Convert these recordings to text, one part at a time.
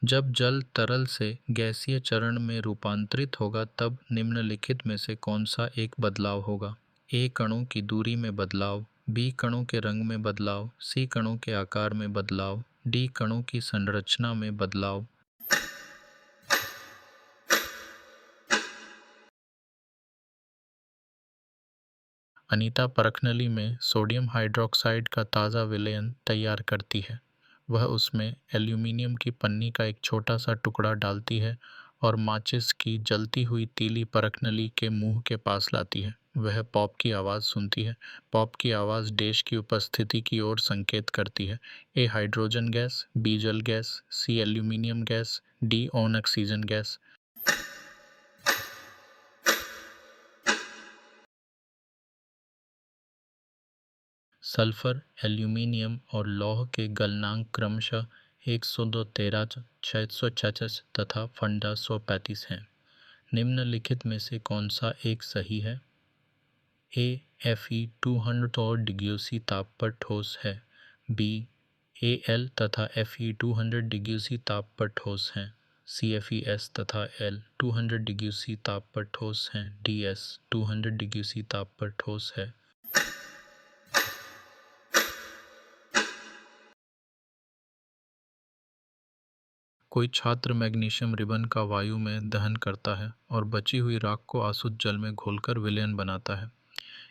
जब जल तरल से गैसीय चरण में रूपांतरित होगा तब निम्नलिखित में से कौन सा एक बदलाव होगा? ए कणों की दूरी में बदलाव, बी कणों के रंग में बदलाव, सी कणों के आकार में बदलाव, डी कणों की संरचना में बदलाव। अनीता परखनली में सोडियम हाइड्रोक्साइड का ताज़ा विलयन तैयार करती है। वह उसमें एल्यूमीनियम की पन्नी का एक छोटा सा टुकड़ा डालती है और माचिस की जलती हुई तीली परखनली के मुंह के पास लाती है। वह पॉप की आवाज़ सुनती है। पॉप की आवाज़ डैश की उपस्थिति की ओर संकेत करती है। ए हाइड्रोजन गैस, बी जल gas, C aluminium gas, D on oxygen gas. Sulphur, aluminium और लौह के गलनांक क्रमशः 102 666 तथा फंडा 135 हैं। निम्नलिखित में से कौन सा एक सही है? ए Fe200 और डिग्री ताप पर ठोस है। बी Al तथा Fe200 डिग्री ताप पर ठोस हैं। CFeS तथा L 200 डिग्री ताप पर ठोस हैं। DS 200 डिग्री ताप पर ठोस है। कोई छात्र मैग्नीशियम रिबन का वायु में दहन करता है और बची हुई राख को आसुत जल में घोलकर विलयन बनाता है।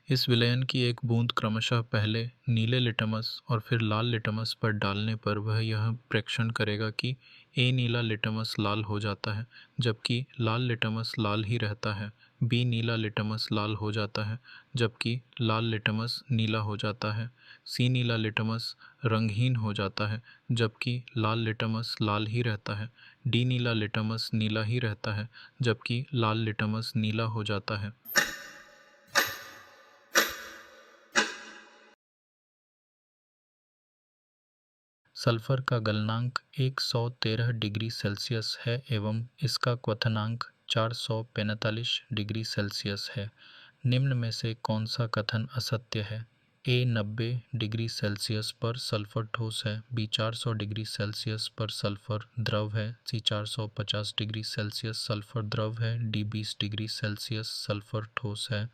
इस विलयन की एक बूंद क्रमशः पहले नीले लिटमस और फिर लाल लिटमस पर डालने पर वह यह प्रेक्षण करेगा कि ए नीला लिटमस लाल हो जाता है जबकि लाल लिटमस लाल ही रहता है, बी नीला लिटमस लाल हो जाता है जबकि लाल लिटमस नीला हो जाता है, सी नीला लिटमस रंगहीन हो जाता है जबकि लाल लिटमस लाल ही रहता है, डी नीला लिटमस नीला ही रहता है जबकि लाल लिटमस नीला हो जाता है। सल्फर का गलनांक 113 डिग्री सेल्सियस है एवं इसका क्वथनांक 445 डिग्री सेल्सियस है। निम्न में से कौन सा कथन असत्य है? ए 90 डिग्री सेल्सियस पर सल्फर ठोस है, बी 400 डिग्री सेल्सियस पर सल्फर द्रव है, सी 450 डिग्री सेल्सियस सल्फर द्रव है, डी 20 डिग्री सेल्सियस सल्फर ठोस है।